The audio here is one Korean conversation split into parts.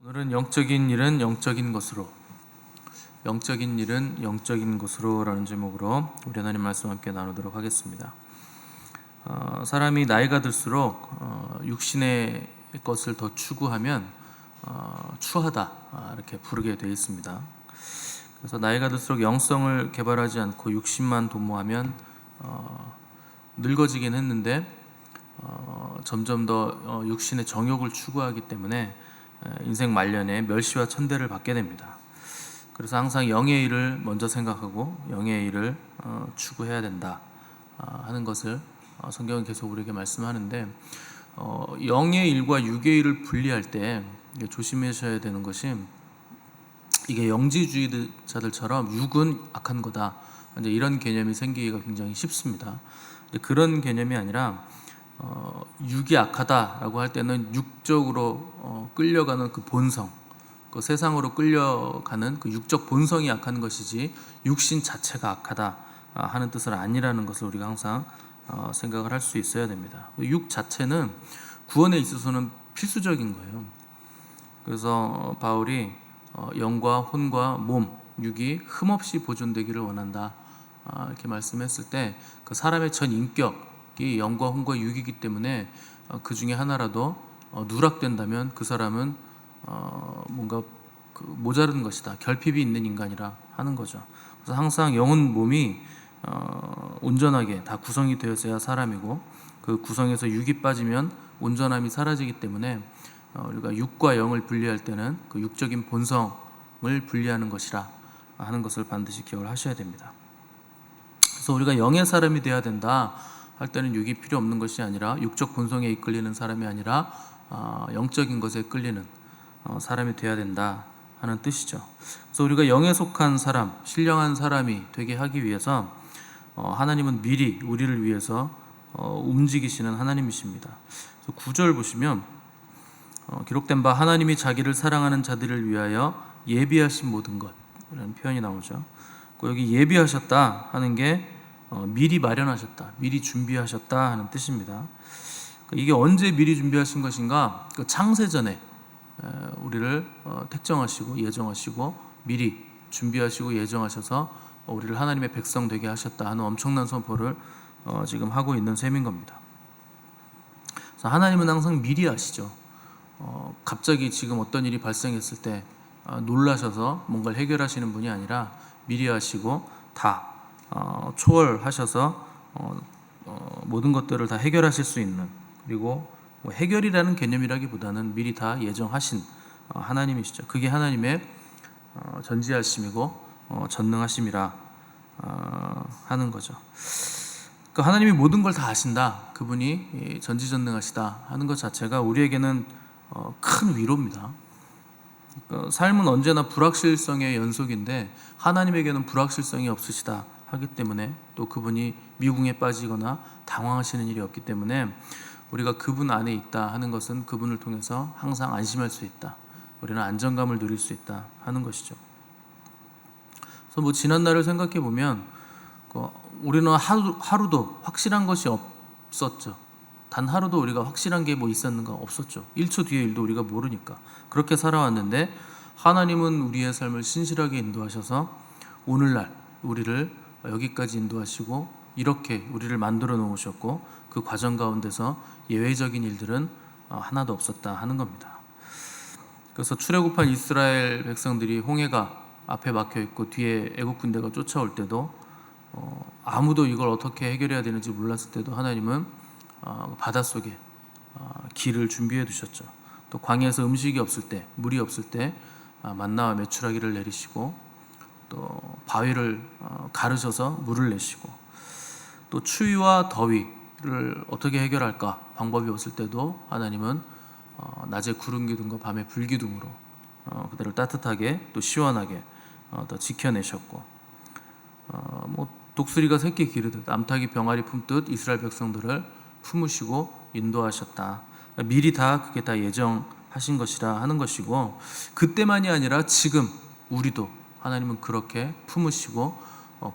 오늘은 영적인 일은 영적인 것으로, 영적인 일은 영적인 것으로 라는 제목으로 우리 하나님 말씀 함께 나누도록 하겠습니다. 사람이 나이가 들수록 육신의 것을 더 추구하면 추하다, 이렇게 부르게 되어 있습니다. 그래서 나이가 들수록 영성을 개발하지 않고 육신만 도모하면 늙어지긴 했는데 점점 더 육신의 정욕을 추구하기 때문에 인생 말년에 멸시와 천대를 받게 됩니다. 그래서 항상 영의 일을 먼저 생각하고 영의 일을 추구해야 된다 하는 것을 성경은 계속 우리에게 말씀하는데, 영의 일과 육의 일을 분리할 때 조심하셔야 되는 것이, 이게 영지주의자들처럼 육은 악한 거다, 이제 이런 개념이 생기기가 굉장히 쉽습니다. 그런 개념이 아니라 육이 악하다라고 할 때는 육적으로 끌려가는 그 본성, 그 세상으로 끌려가는 그 육적 본성이 악한 것이지 육신 자체가 악하다 하는 뜻은 아니라는 것을 우리가 항상 생각을 할 수 있어야 됩니다. 육 자체는 구원에 있어서는 필수적인 거예요. 그래서 바울이 영과 혼과 몸, 육이 흠없이 보존되기를 원한다, 이렇게 말씀했을 때 그 사람의 전 인격이 영과 혼과 육이기 때문에 그 중에 하나라도 누락된다면 그 사람은 뭔가 모자른 것이다, 결핍이 있는 인간이라 하는 거죠. 그래서 항상 영은 몸이 온전하게 다 구성이 되어서야 사람이고, 그 구성에서 육이 빠지면 온전함이 사라지기 때문에 우리가 육과 영을 분리할 때는 그 육적인 본성을 분리하는 것이라 하는 것을 반드시 기억을 하셔야 됩니다. 그래서 우리가 영의 사람이 되어야 된다 할 때는 육이 필요 없는 것이 아니라, 육적 본성에 이끌리는 사람이 아니라 영적인 것에 끌리는 사람이 되어야 된다 하는 뜻이죠. 그래서 우리가 영에 속한 사람, 신령한 사람이 되게 하기 위해서 하나님은 미리 우리를 위해서 움직이시는 하나님이십니다. 그래서 9절 보시면 기록된 바 하나님이 자기를 사랑하는 자들을 위하여 예비하신 모든 것이라는 표현이 나오죠. 여기 예비하셨다 하는 게 미리 마련하셨다, 미리 준비하셨다 하는 뜻입니다. 이게 언제 미리 준비하신 것인가? 창세전에 우리를 택정하시고 예정하시고 미리 준비하시고 예정하셔서 우리를 하나님의 백성 되게 하셨다 하는 엄청난 선포를 지금 하고 있는 셈인 겁니다. 그래서 하나님은 항상 미리 아시죠. 갑자기 지금 어떤 일이 발생했을 때 놀라셔서 뭔가를 해결하시는 분이 아니라 미리 하시고 다 초월하셔서 모든 것들을 다 해결하실 수 있는, 그리고 해결이라는 개념이라기보다는 미리 다 예정하신 하나님이시죠. 그게 하나님의 전지하심이고 전능하심이라 하는 거죠. 그러니까 하나님이 모든 걸 다 아신다, 그분이 전지전능하시다 하는 것 자체가 우리에게는 큰 위로입니다. 그러니까 삶은 언제나 불확실성의 연속인데 하나님에게는 불확실성이 없으시다 하기 때문에, 또 그분이 미궁에 빠지거나 당황하시는 일이 없기 때문에 우리가 그분 안에 있다 하는 것은 그분을 통해서 항상 안심할 수 있다, 우리는 안정감을 누릴 수 있다 하는 것이죠. 그래서 지난 날을 생각해 보면 우리는 하루도 확실한 것이 없었죠. 단 하루도 우리가 확실한 게 있었는가? 없었죠. 1초 뒤의 일도 우리가 모르니까 그렇게 살아왔는데, 하나님은 우리의 삶을 신실하게 인도하셔서 오늘날 우리를 여기까지 인도하시고 이렇게 우리를 만들어 놓으셨고, 그 과정 가운데서 예외적인 일들은 하나도 없었다 하는 겁니다. 그래서 출애굽한 이스라엘 백성들이 홍해가 앞에 막혀 있고 뒤에 애국 군대가 쫓아올 때도 아무도 이걸 어떻게 해결해야 되는지 몰랐을 때도 하나님은 바닷속에 길을 준비해 두셨죠. 또 광야에서 음식이 없을 때, 물이 없을 때 만나와 메추라기를 내리시고, 또 바위를 가르셔서 물을 내시고, 또 추위와 더위를 어떻게 해결할까 방법이 없을 때도 하나님은 낮에 구름 기둥과 밤에 불 기둥으로 그들을 따뜻하게 또 시원하게 더 지켜내셨고, 독수리가 새끼 기르듯 암탉이 병아리 품듯 이스라엘 백성들을 품으시고 인도하셨다. 미리 그게 다 예정하신 것이라 하는 것이고, 그때만이 아니라 지금 우리도 하나님은 그렇게 품으시고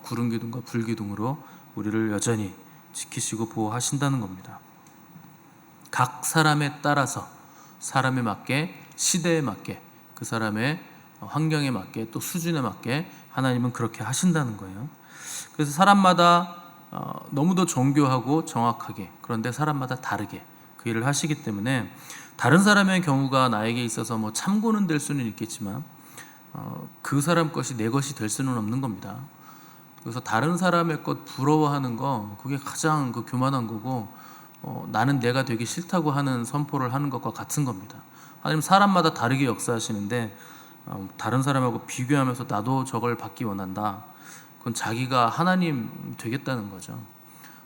구름 기둥과 불 기둥으로 우리를 여전히 지키시고 보호하신다는 겁니다. 각 사람에 따라서 사람에 맞게, 시대에 맞게 그 사람의 환경에 맞게 또 수준에 맞게 하나님은 그렇게 하신다는 거예요. 그래서 사람마다 너무도 정교하고 정확하게, 그런데 사람마다 다르게 그 일을 하시기 때문에 다른 사람의 경우가 나에게 있어서 뭐 참고는 될 수는 있겠지만 그 사람 것이 내 것이 될 수는 없는 겁니다. 그래서 다른 사람의 것 부러워하는 거, 그게 가장 그 교만한 거고, 나는 내가 되기 싫다고 하는 선포를 하는 것과 같은 겁니다. 하나님 사람마다 다르게 역사하시는데 다른 사람하고 비교하면서 나도 저걸 받기 원한다, 그건 자기가 하나님 되겠다는 거죠.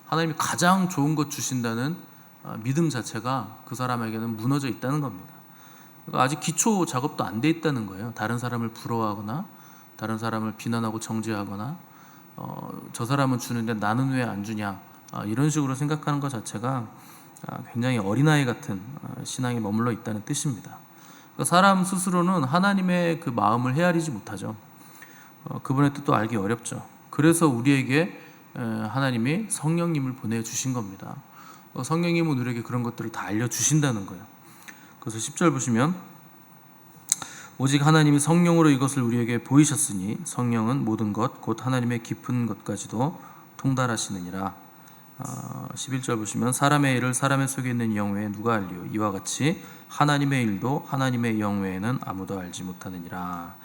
하나님이 가장 좋은 것 주신다는 믿음 자체가 그 사람에게는 무너져 있다는 겁니다. 그러니까 아직 기초 작업도 안 돼 있다는 거예요. 다른 사람을 부러워하거나 다른 사람을 비난하고 정죄하거나 저 사람은 주는데 나는 왜 안 주냐, 이런 식으로 생각하는 것 자체가 굉장히 어린아이 같은 신앙에 머물러 있다는 뜻입니다. 그러니까 사람 스스로는 하나님의 그 마음을 헤아리지 못하죠. 그분의 뜻도 알기 어렵죠. 그래서 우리에게 하나님이 성령님을 보내주신 겁니다. 성령님은 우리에게 그런 것들을 다 알려주신다는 거예요. 그래서 10절 보시면 오직 하나님이 성령으로 이것을 우리에게 보이셨으니 성령은 모든 것 곧 하나님의 깊은 것까지도 통달하시느니라. 11절 보시면 사람의 일을 사람의 속에 있는 영 외에 누가 알리요, 이와 같이 하나님의 일도 하나님의 영 외에는 아무도 알지 못하느니라.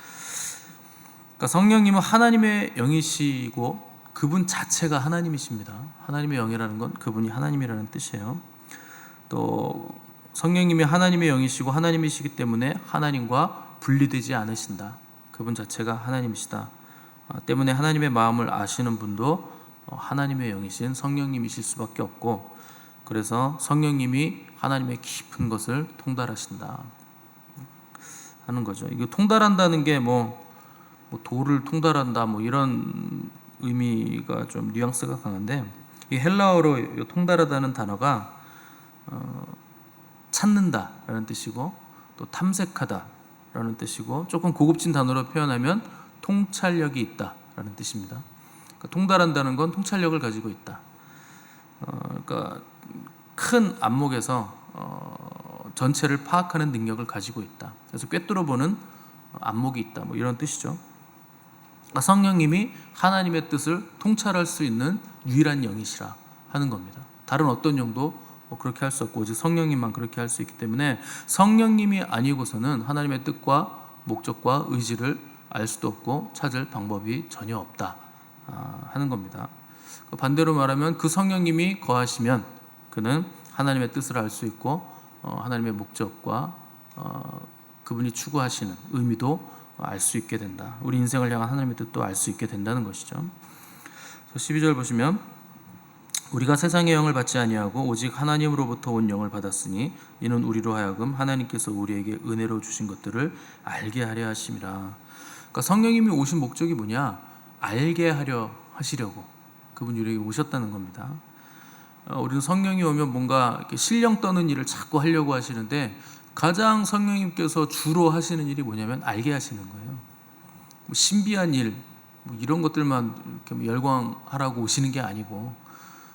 그러니까 성령님은 하나님의 영이시고 그분 자체가 하나님이십니다. 하나님의 영이라는 건 그분이 하나님이라는 뜻이에요. 또 성령님이 하나님의 영이시고 하나님이시기 때문에 하나님과 분리되지 않으신다. 그분 자체가 하나님이시다. 때문에 하나님의 마음을 아시는 분도 하나님의 영이신 성령님이실 수밖에 없고, 그래서 성령님이 하나님의 깊은 것을 통달하신다 하는 거죠. 이거 통달한다는 게 뭐 돌을 통달한다 뭐 이런 의미가 좀 뉘앙스가 강한데, 이 헬라어로 통달하다는 단어가 찾는다라는 뜻이고 또 탐색하다라는 뜻이고, 조금 고급진 단어로 표현하면 통찰력이 있다라는 뜻입니다. 그러니까 통달한다는 건 통찰력을 가지고 있다. 그러니까 큰 안목에서 전체를 파악하는 능력을 가지고 있다. 그래서 꿰뚫어 보는 안목이 있다. 뭐 이런 뜻이죠. 그러니까 성령님이 하나님의 뜻을 통찰할 수 있는 유일한 영이시라 하는 겁니다. 다른 어떤 영도 그렇게 할 수 없고 오직 성령님만 그렇게 할 수 있기 때문에 성령님이 아니고서는 하나님의 뜻과 목적과 의지를 알 수도 없고 찾을 방법이 전혀 없다 하는 겁니다. 반대로 말하면 그 성령님이 거하시면 그는 하나님의 뜻을 알 수 있고 하나님의 목적과 그분이 추구하시는 의미도 알 수 있게 된다. 우리 인생을 향한 하나님의 뜻도 알 수 있게 된다는 것이죠. 12절 보시면 우리가 세상의 영을 받지 아니하고 오직 하나님으로부터 온 영을 받았으니 이는 우리로 하여금 하나님께서 우리에게 은혜로 주신 것들을 알게 하려 하심이라. 그러니까 성령님이 오신 목적이 뭐냐? 알게 하려 하시려고 그분이 우리에게 오셨다는 겁니다. 우리는 성령이 오면 뭔가 이렇게 신령 떠는 일을 자꾸 하려고 하시는데, 가장 성령님께서 주로 하시는 일이 뭐냐면 알게 하시는 거예요. 뭐 신비한 일 뭐 이런 것들만 이렇게 열광하라고 오시는 게 아니고,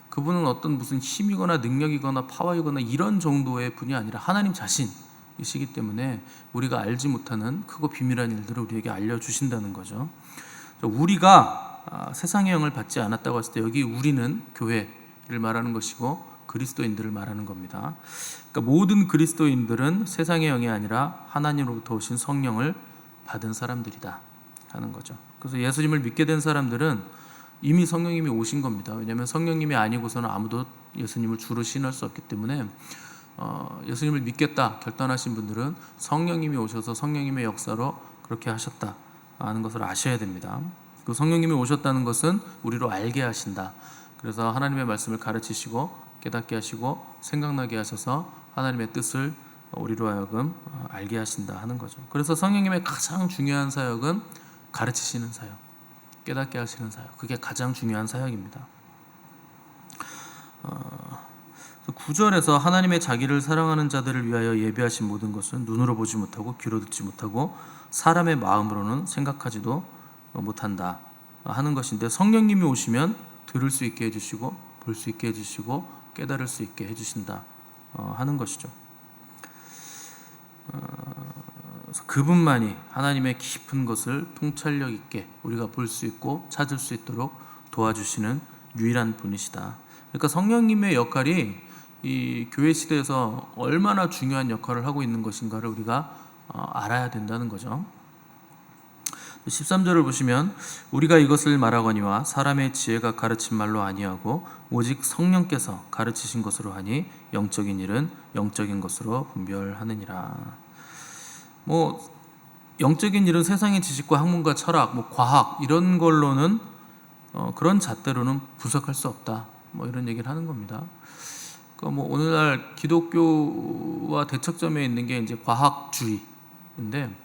그분은 어떤 무슨 힘이거나 능력이거나 파워이거나 이런 정도의 분이 아니라 하나님 자신이시기 때문에 우리가 알지 못하는 크고 비밀한 일들을 우리에게 알려주신다는 거죠. 우리가 세상의 영을 받지 않았다고 했을 때 여기 우리는 교회를 말하는 것이고 그리스도인들을 말하는 겁니다. 그러니까 모든 그리스도인들은 세상의 영이 아니라 하나님으로부터 오신 성령을 받은 사람들이다 하는 거죠. 그래서 예수님을 믿게 된 사람들은 이미 성령님이 오신 겁니다. 왜냐하면 성령님이 아니고서는 아무도 예수님을 주로 신할 수 없기 때문에 예수님을 믿겠다 결단하신 분들은 성령님이 오셔서 성령님의 역사로 그렇게 하셨다 하는 것을 아셔야 됩니다. 그 성령님이 오셨다는 것은 우리로 알게 하신다. 그래서 하나님의 말씀을 가르치시고 깨닫게 하시고 생각나게 하셔서 하나님의 뜻을 우리로 하여금 알게 하신다 하는 거죠. 그래서 성령님의 가장 중요한 사역은 가르치시는 사역, 깨닫게 하시는 사역, 그게 가장 중요한 사역입니다. 9절에서 하나님의 자기를 사랑하는 자들을 위하여 예비하신 모든 것은 눈으로 보지 못하고 귀로 듣지 못하고 사람의 마음으로는 생각하지도 못한다 하는 것인데, 성령님이 오시면 들을 수 있게 해주시고 볼 수 있게 해주시고 깨달을 수 있게 해주신다 하는 것이죠. 그래서 그분만이 하나님의 깊은 것을 통찰력 있게 우리가 볼 수 있고 찾을 수 있도록 도와주시는 유일한 분이시다. 그러니까 성령님의 역할이 이 교회 시대에서 얼마나 중요한 역할을 하고 있는 것인가를 우리가 알아야 된다는 거죠. 13절을 보시면 우리가 이것을 말하거니와 사람의 지혜가 가르친 말로 아니하고 오직 성령께서 가르치신 것으로 하니 영적인 일은 영적인 것으로 분별하느니라. 영적인 일은 세상의 지식과 학문과 철학, 과학 이런 걸로는 그런 잣대로는 분석할 수 없다. 이런 얘기를 하는 겁니다. 그러니까 오늘날 기독교와 대척점에 있는 게 이제 과학주의인데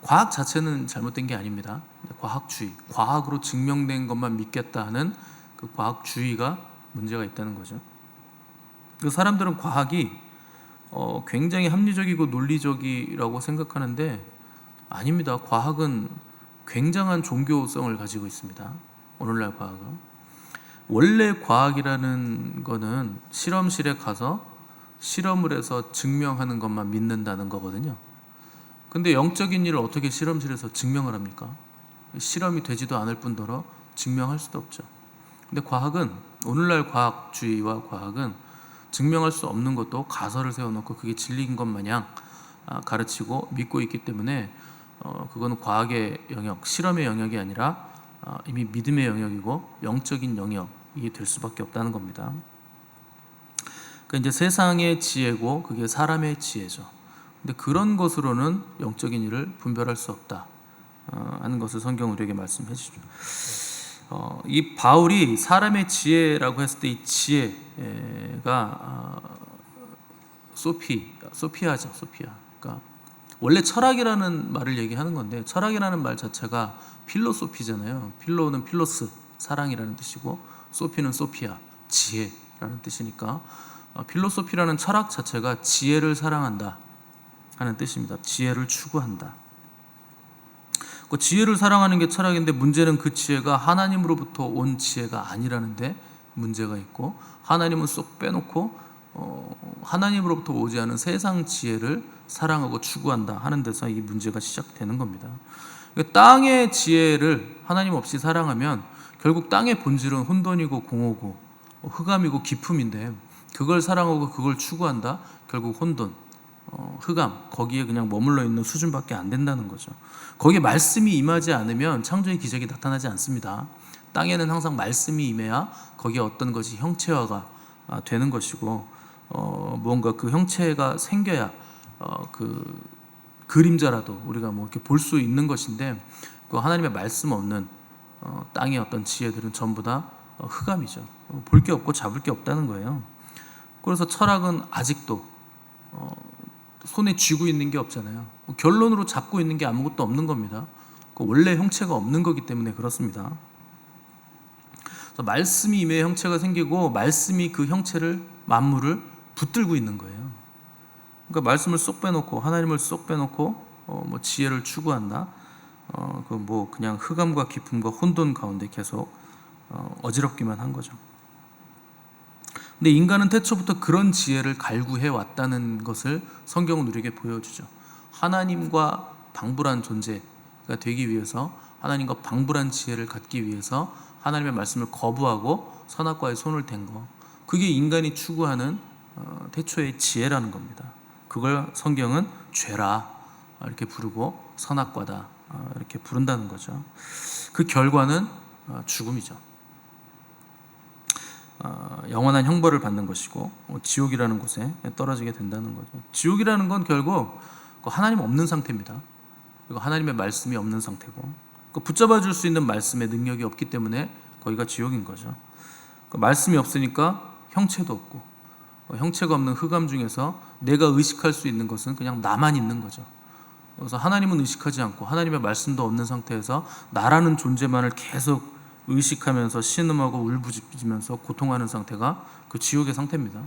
과학 자체는 잘못된 게 아닙니다. 과학주의, 과학으로 증명된 것만 믿겠다 하는 그 과학주의가 문제가 있다는 거죠. 그 사람들은 과학이 굉장히 합리적이고 논리적이라고 생각하는데 아닙니다. 과학은 굉장한 종교성을 가지고 있습니다. 오늘날 과학은 원래 과학이라는 거는 실험실에 가서 실험을 해서 증명하는 것만 믿는다는 거거든요. 근데 영적인 일을 어떻게 실험실에서 증명을 합니까? 실험이 되지도 않을 뿐더러 증명할 수도 없죠. 근데 과학은 오늘날 과학주의와 과학은 증명할 수 없는 것도 가설을 세워놓고 그게 진리인 것 마냥 가르치고 믿고 있기 때문에 그거는 과학의 영역, 실험의 영역이 아니라 이미 믿음의 영역이고 영적인 영역이 될 수밖에 없다는 겁니다. 그러니까 이제 세상의 지혜고 그게 사람의 지혜죠. 근데 그런 것으로는 영적인 일을 분별할 수 없다 하는 것을 성경 우리에게 말씀해 주죠. 이 바울이 사람의 지혜라고 했을 때 이 지혜가 소피아죠. 소피아. 그러니까 원래 철학이라는 말을 얘기하는 건데 철학이라는 말 자체가 필로소피잖아요. 필로는 필로스, 사랑이라는 뜻이고 소피는 소피아, 지혜라는 뜻이니까 필로소피라는 철학 자체가 지혜를 사랑한다 하는 뜻입니다. 지혜를 추구한다. 그 지혜를 사랑하는 게 철학인데 문제는 그 지혜가 하나님으로부터 온 지혜가 아니라는데 문제가 있고 하나님은 쏙 빼놓고 하나님으로부터 오지 않은 세상 지혜를 사랑하고 추구한다 하는 데서 이 문제가 시작되는 겁니다. 그러니까 땅의 지혜를 하나님 없이 사랑하면 결국 땅의 본질은 혼돈이고 공허고 흑암이고 기품인데 그걸 사랑하고 그걸 추구한다? 결국 혼돈, 흑암, 거기에 그냥 머물러 있는 수준밖에 안 된다는 거죠. 거기에 말씀이 임하지 않으면 창조의 기적이 나타나지 않습니다. 땅에는 항상 말씀이 임해야 거기에 어떤 것이 형체화가 되는 것이고 무언가 그 형체가 생겨야 그 그림자라도 우리가 이렇게 볼 수 있는 것인데 그 하나님의 말씀 없는 땅의 어떤 지혜들은 전부 다 흑암이죠. 볼 게 없고 잡을 게 없다는 거예요. 그래서 철학은 아직도 손에 쥐고 있는 게 없잖아요. 결론으로 잡고 있는 게 아무것도 없는 겁니다. 원래 형체가 없는 거기 때문에 그렇습니다. 그래서 말씀이 임해 형체가 생기고 말씀이 그 형체를 만물을 붙들고 있는 거예요. 그러니까 말씀을 쏙 빼놓고 하나님을 쏙 빼놓고 지혜를 추구한다. 그냥 흑암과 기품과 혼돈 가운데 계속 어지럽기만 한 거죠. 근데 인간은 태초부터 그런 지혜를 갈구해 왔다는 것을 성경은 우리에게 보여주죠. 하나님과 방불한 존재가 되기 위해서 하나님과 방불한 지혜를 갖기 위해서 하나님의 말씀을 거부하고 선악과에 손을 댄 거, 그게 인간이 추구하는 태초의 지혜라는 겁니다. 그걸 성경은 죄라 이렇게 부르고 선악과다 이렇게 부른다는 거죠. 그 결과는 죽음이죠. 영원한 형벌을 받는 것이고 지옥이라는 곳에 떨어지게 된다는 거죠. 지옥이라는 건 결국 하나님 없는 상태입니다. 그리고 하나님의 말씀이 없는 상태고 붙잡아 줄 수 있는 말씀의 능력이 없기 때문에 거기가 지옥인 거죠. 말씀이 없으니까 형체도 없고 형체가 없는 흑암 중에서 내가 의식할 수 있는 것은 그냥 나만 있는 거죠. 그래서 하나님은 의식하지 않고 하나님의 말씀도 없는 상태에서 나라는 존재만을 계속 의식하면서 신음하고 울부짖으면서 고통하는 상태가 그 지옥의 상태입니다.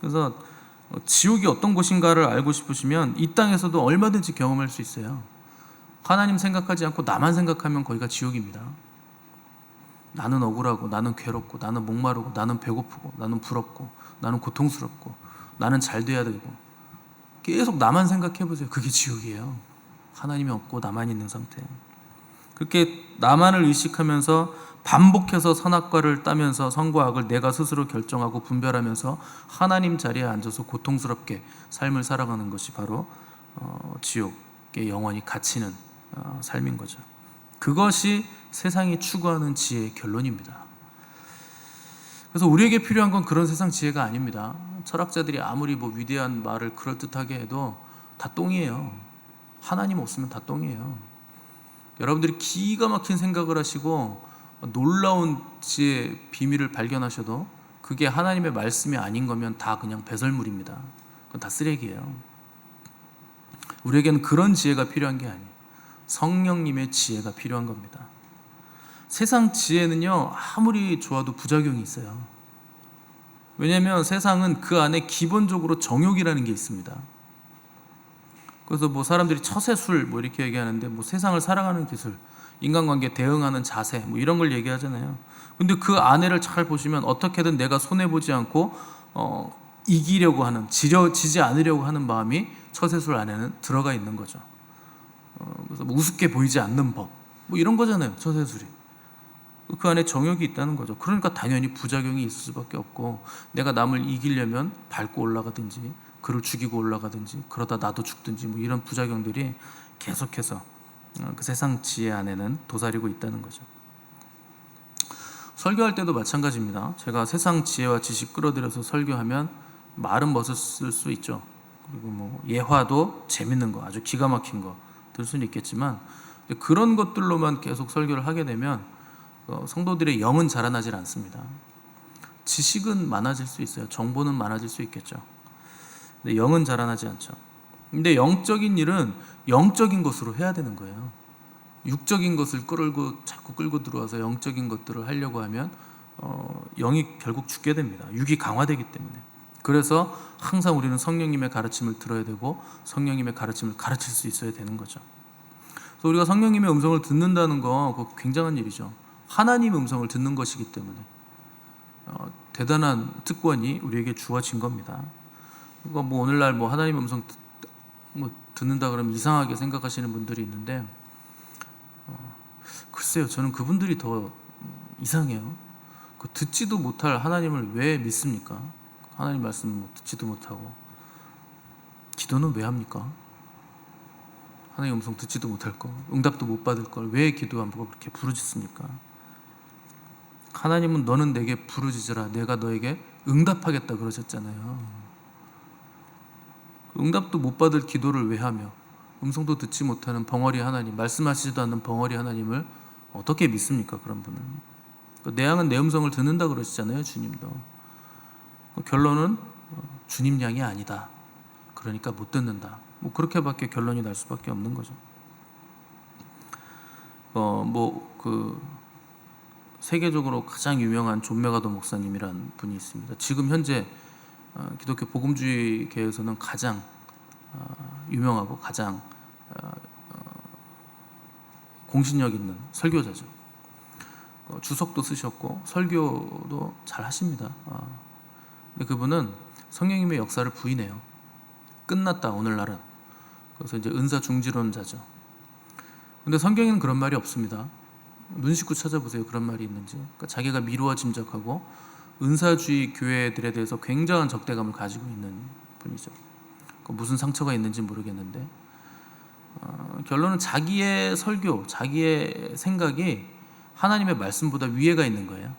그래서 지옥이 어떤 곳인가를 알고 싶으시면 이 땅에서도 얼마든지 경험할 수 있어요. 하나님 생각하지 않고 나만 생각하면 거기가 지옥입니다. 나는 억울하고 나는 괴롭고 나는 목마르고 나는 배고프고 나는 부럽고 나는 고통스럽고 나는 잘 돼야 되고 계속 나만 생각해보세요. 그게 지옥이에요. 하나님이 없고 나만 있는 상태. 그렇게 나만을 의식하면서 반복해서 선악과를 따면서 선과 악을 내가 스스로 결정하고 분별하면서 하나님 자리에 앉아서 고통스럽게 삶을 살아가는 것이 바로 지옥에 영원히 갇히는 삶인 거죠. 그것이 세상이 추구하는 지혜의 결론입니다. 그래서 우리에게 필요한 건 그런 세상 지혜가 아닙니다. 철학자들이 아무리 위대한 말을 그럴듯하게 해도 다 똥이에요. 하나님 없으면 다 똥이에요. 여러분들이 기가 막힌 생각을 하시고 놀라운 지혜의 비밀을 발견하셔도 그게 하나님의 말씀이 아닌 거면 다 그냥 배설물입니다. 그건 다 쓰레기예요. 우리에게는 그런 지혜가 필요한 게 아니에요. 성령님의 지혜가 필요한 겁니다. 세상 지혜는요, 아무리 좋아도 부작용이 있어요. 왜냐하면 세상은 그 안에 기본적으로 정욕이라는 게 있습니다. 그래서 사람들이 처세술 이렇게 얘기하는데 세상을 살아가는 기술, 인간관계 대응하는 자세 이런 걸 얘기하잖아요. 근데 그 안에를 잘 보시면 어떻게든 내가 손해보지 않고 이기려고 하는, 지지 않으려고 하는 마음이 처세술 안에는 들어가 있는 거죠. 그래서 우습게 보이지 않는 법 이런 거잖아요. 처세술이. 그 안에 정욕이 있다는 거죠. 그러니까 당연히 부작용이 있을 수밖에 없고, 내가 남을 이기려면 밟고 올라가든지 그를 죽이고 올라가든지 그러다 나도 죽든지 이런 부작용들이 계속해서 그 세상 지혜 안에는 도사리고 있다는 거죠. 설교할 때도 마찬가지입니다. 제가 세상 지혜와 지식 끌어들여서 설교하면 말은 멋있을 수 있죠. 그리고 예화도 재밌는 거, 아주 기가 막힌 거 들 수는 있겠지만, 그런 것들로만 계속 설교를 하게 되면 성도들의 영은 자라나질 않습니다. 지식은 많아질 수 있어요. 정보는 많아질 수 있겠죠. 근데 영은 자라나지 않죠. 근데 영적인 일은 영적인 것으로 해야 되는 거예요. 육적인 것을 자꾸 끌고 들어와서 영적인 것들을 하려고 하면 영이 결국 죽게 됩니다. 육이 강화되기 때문에. 그래서 항상 우리는 성령님의 가르침을 들어야 되고 성령님의 가르침을 가르칠 수 있어야 되는 거죠. 그래서 우리가 성령님의 음성을 듣는다는 거 그거 굉장한 일이죠. 하나님의 음성을 듣는 것이기 때문에 대단한 특권이 우리에게 주어진 겁니다. 그러니까 오늘날 하나님의 음성 듣는다 그러면 이상하게 생각하시는 분들이 있는데, 글쎄요, 저는 그분들이 더 이상해요. 듣지도 못할 하나님을 왜 믿습니까? 하나님 말씀 듣지도 못하고 기도는 왜 합니까? 하나님 음성 듣지도 못할 거, 응답도 못 받을 걸 왜 기도 안 보고 그렇게 부르짖습니까? 하나님은 너는 내게 부르짖으라 내가 너에게 응답하겠다 그러셨잖아요. 응답도 못 받을 기도를 왜 하며 음성도 듣지 못하는 벙어리 하나님, 말씀하시지도 않는 벙어리 하나님을 어떻게 믿습니까? 그런 분은. 내 양은 내 음성을 듣는다 그러시잖아요. 주님도. 결론은 주님 양이 아니다. 그러니까 못 듣는다. 그렇게밖에 결론이 날 수밖에 없는 거죠. 세계적으로 가장 유명한 존 메가더 목사님이란 분이 있습니다. 지금 현재 기독교 복음주의계에서는 가장 유명하고 가장 공신력 있는 설교자죠. 주석도 쓰셨고 설교도 잘 하십니다. 근데 그분은 성령님의 역사를 부인해요. 끝났다 오늘날은. 그래서 이제 은사 중지론자죠. 근데 성경에는 그런 말이 없습니다. 눈 씻고 찾아보세요. 그런 말이 있는지. 그러니까 자기가 미루어 짐작하고 은사주의 교회들에 대해서 굉장한 적대감을 가지고 있는 분이죠. 무슨 상처가 있는지 모르겠는데 결론은 자기의 설교, 자기의 생각이 하나님의 말씀보다 위에가 있는 거예요.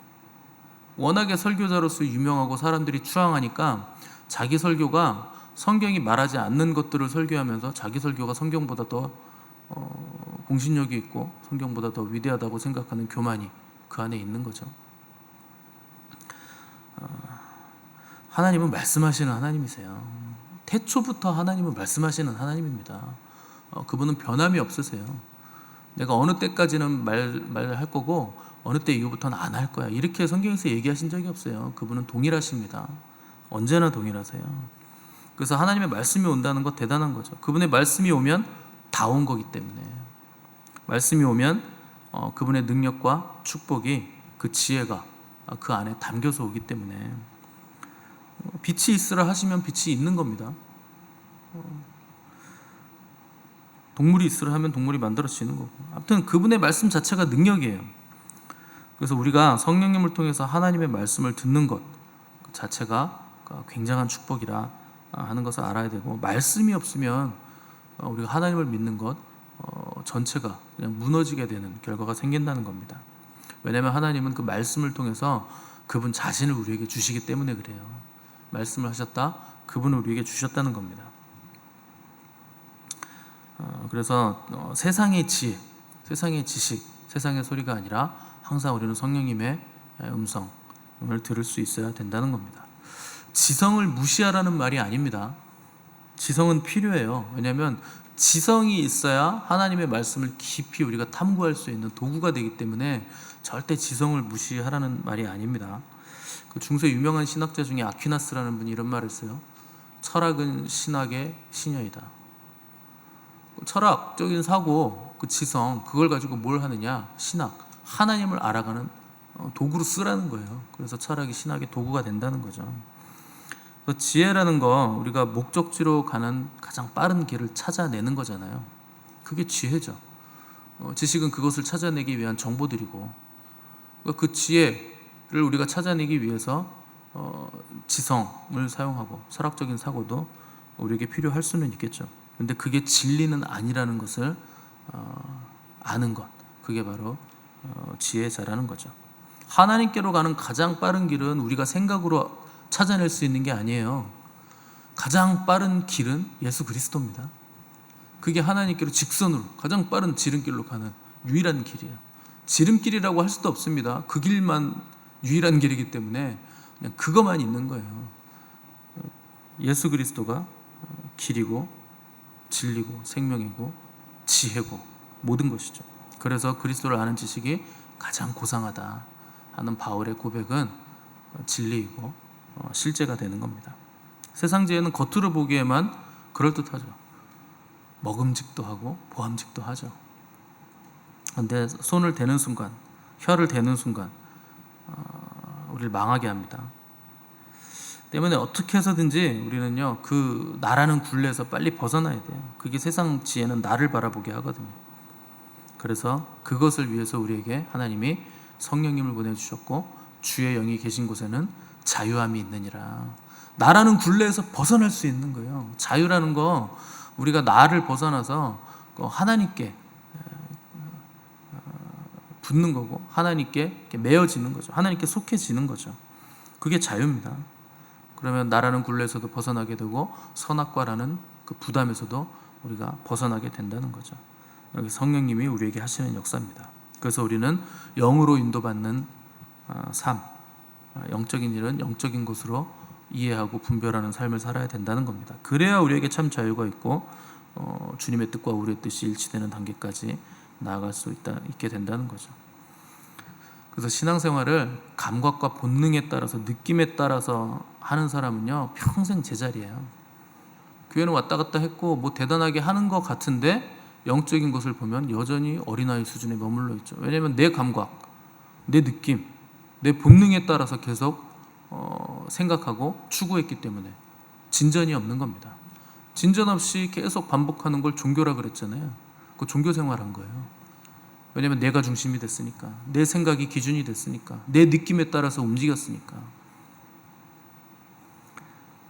워낙에 설교자로서 유명하고 사람들이 추앙하니까 자기 설교가 성경이 말하지 않는 것들을 설교하면서 자기 설교가 성경보다 더 공신력이 있고 성경보다 더 위대하다고 생각하는 교만이 그 안에 있는 거죠. 하나님은 말씀하시는 하나님이세요. 태초부터 하나님은 말씀하시는 하나님입니다. 그분은 변함이 없으세요. 내가 어느 때까지는 말할 거고 어느 때 이후부터는 안 할 거야, 이렇게 성경에서 얘기하신 적이 없어요. 그분은 동일하십니다. 언제나 동일하세요. 그래서 하나님의 말씀이 온다는 것 대단한 거죠. 그분의 말씀이 오면 다 온 거기 때문에, 말씀이 오면 그분의 능력과 축복이, 그 지혜가 그 안에 담겨서 오기 때문에 빛이 있으라 하시면 빛이 있는 겁니다. 동물이 있으라 하면 동물이 만들어지는 거고. 아무튼 그분의 말씀 자체가 능력이에요. 그래서 우리가 성령님을 통해서 하나님의 말씀을 듣는 것 자체가 굉장한 축복이라 하는 것을 알아야 되고, 말씀이 없으면 우리가 하나님을 믿는 것 전체가 그냥 무너지게 되는 결과가 생긴다는 겁니다. 왜냐하면 하나님은 그 말씀을 통해서 그분 자신을 우리에게 주시기 때문에 그래요. 말씀을 하셨다, 그분을 우리에게 주셨다는 겁니다. 그래서 세상의 지혜, 세상의 지식, 세상의 소리가 아니라 항상 우리는 성령님의 음성을 들을 수 있어야 된다는 겁니다. 지성을 무시하라는 말이 아닙니다. 지성은 필요해요. 왜냐하면 지성이 있어야 하나님의 말씀을 깊이 우리가 탐구할 수 있는 도구가 되기 때문에 절대 지성을 무시하라는 말이 아닙니다. 그 중세 유명한 신학자 중에 아퀴나스라는 분이 이런 말을 했어요. 철학은 신학의 시녀이다. 철학적인 사고, 그 지성, 그걸 가지고 뭘 하느냐? 신학, 하나님을 알아가는 도구로 쓰라는 거예요. 그래서 철학이 신학의 도구가 된다는 거죠. 그래서 지혜라는 거, 우리가 목적지로 가는 가장 빠른 길을 찾아내는 거잖아요. 그게 지혜죠. 지식은 그것을 찾아내기 위한 정보들이고, 그 지혜를 우리가 찾아내기 위해서 지성을 사용하고 철학적인 사고도 우리에게 필요할 수는 있겠죠. 근데 그게 진리는 아니라는 것을 아는 것, 그게 바로 지혜자라는 거죠. 하나님께로 가는 가장 빠른 길은 우리가 생각으로 찾아낼 수 있는 게 아니에요. 가장 빠른 길은 예수 그리스도입니다. 그게 하나님께로 직선으로 가장 빠른 지름길로 가는 유일한 길이에요. 지름길이라고 할 수도 없습니다. 그 길만 유일한 길이기 때문에 그냥 그것만 있는 거예요. 예수 그리스도가 길이고 진리고 생명이고 지혜고 모든 것이죠. 그래서 그리스도를 아는 지식이 가장 고상하다 하는 바울의 고백은 진리이고 실제가 되는 겁니다. 세상 지혜는 겉으로 보기에만 그럴듯하죠. 먹음직도 하고 보암직도 하죠. 그런데 손을 대는 순간, 혀를 대는 순간 우리를 망하게 합니다. 때문에 어떻게 해서든지 우리는요, 그 나라는 굴레에서 빨리 벗어나야 돼요. 그게 세상 지혜는 나를 바라보게 하거든요. 그래서 그것을 위해서 우리에게 하나님이 성령님을 보내주셨고, 주의 영이 계신 곳에는 자유함이 있느니라. 나라는 굴레에서 벗어날 수 있는 거예요. 자유라는 거, 우리가 나를 벗어나서 하나님께 붙는 거고, 하나님께 매어지는 거죠. 하나님께 속해지는 거죠. 그게 자유입니다. 그러면 나라는 굴레에서도 벗어나게 되고, 선악과라는 그 부담에서도 우리가 벗어나게 된다는 거죠. 여기 성령님이 우리에게 하시는 역사입니다. 그래서 우리는 영으로 인도받는 삶, 영적인 일은 영적인 것으로 이해하고 분별하는 삶을 살아야 된다는 겁니다. 그래야 우리에게 참 자유가 있고 주님의 뜻과 우리의 뜻이 일치되는 단계까지 나아갈 수 있게 된다는 거죠. 그래서 신앙생활을 감각과 본능에 따라서, 느낌에 따라서 하는 사람은요, 평생 제자리예요. 교회는 왔다 갔다 했고 뭐 대단하게 하는 것 같은데 영적인 것을 보면 여전히 어린아이 수준에 머물러 있죠. 왜냐하면 내 감각, 내 느낌, 내 본능에 따라서 계속 생각하고 추구했기 때문에 진전이 없는 겁니다. 진전 없이 계속 반복하는 걸 종교라 그랬잖아요. 그 종교 생활한 거예요. 왜냐하면 내가 중심이 됐으니까, 내 생각이 기준이 됐으니까, 내 느낌에 따라서 움직였으니까.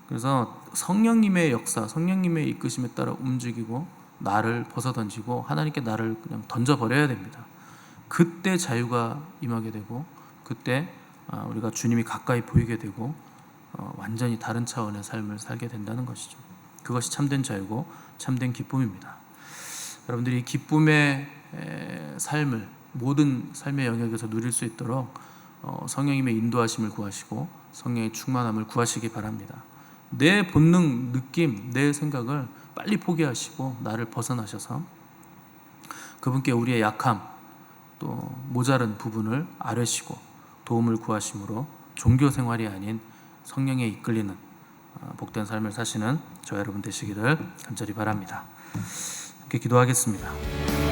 그래서 성령님의 역사, 성령님의 이끄심에 따라 움직이고 나를 벗어던지고 하나님께 나를 그냥 던져버려야 됩니다. 그때 자유가 임하게 되고, 그때 우리가 주님이 가까이 보이게 되고 완전히 다른 차원의 삶을 살게 된다는 것이죠. 그것이 참된 자유고 참된 기쁨입니다. 여러분들이 이 기쁨의 삶을 모든 삶의 영역에서 누릴 수 있도록 성령님의 인도하심을 구하시고 성령의 충만함을 구하시기 바랍니다. 내 본능, 느낌, 내 생각을 빨리 포기하시고 나를 벗어나셔서 그분께 우리의 약함, 또 모자른 부분을 아뢰시고 도움을 구하심으로 종교 생활이 아닌 성령에 이끌리는 복된 삶을 사시는 저와 여러분 되시기를 간절히 바랍니다. 함께 기도하겠습니다.